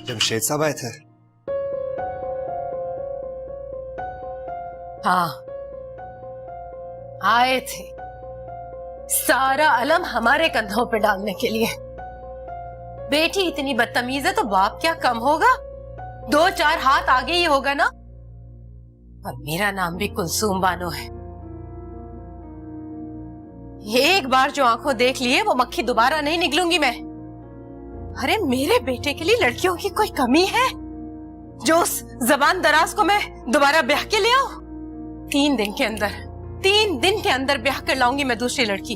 जमशेद साहब आए थे? हाँ, आए थे। सारा अलम हमारे कंधों पे डालने के लिए। बेटी इतनी बदतमीज है तो बाप क्या कम होगा? 2-4 हाथ आगे ही होगा ना। और मेरा नाम भी कुलसूम बानो है। एक बार जो आंखों देख लिए वो मक्खी दोबारा नहीं निकलूंगी मैं। अरे मेरे बेटे के लिए लड़कियों की कोई कमी है जो उस जबान दराज को मैं दोबारा ब्याह के ले आऊं? 3 दिन के अंदर ब्याह कर लाऊंगी मैं दूसरी लड़की,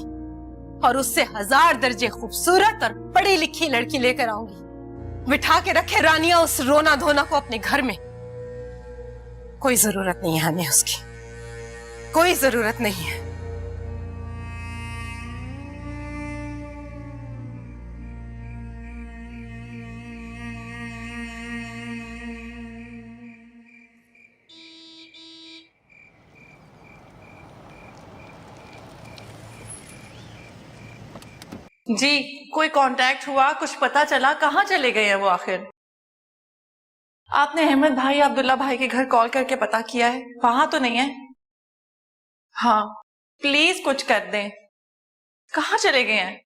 और उससे 1000 दर्जे खूबसूरत और पढ़ी लिखी लड़की लेकर आऊंगी। बिठा के रखे रानिया उस रोना धोना को अपने घर में। कोई जरूरत नहीं है हमें उसकी, कोई जरूरत नहीं है। जी, कोई कांटेक्ट हुआ? कुछ पता चला? कहाँ चले गए हैं वो आखिर? आपने अहमद भाई अब्दुल्ला भाई के घर कॉल करके पता किया है? वहां तो नहीं है? हाँ, प्लीज कुछ कर दें। कहाँ चले गए हैं?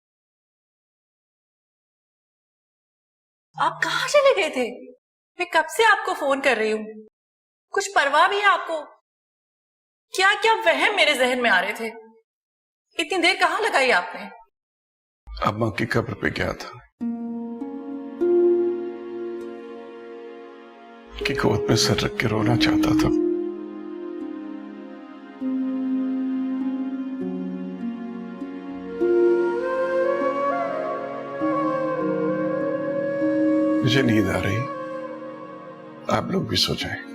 आप कहाँ चले गए थे? मैं कब से आपको फोन कर रही हूँ। कुछ परवाह भी है आपको? क्या क्या वहम मेरे जहन में आ रहे थे। इतनी देर कहाँ लगाई आपने? अम्मा की कब्र पे गया था कि गोद में सर रख के रोना चाहता था। मुझे नींद आ रही, आप लोग भी सो जाएं।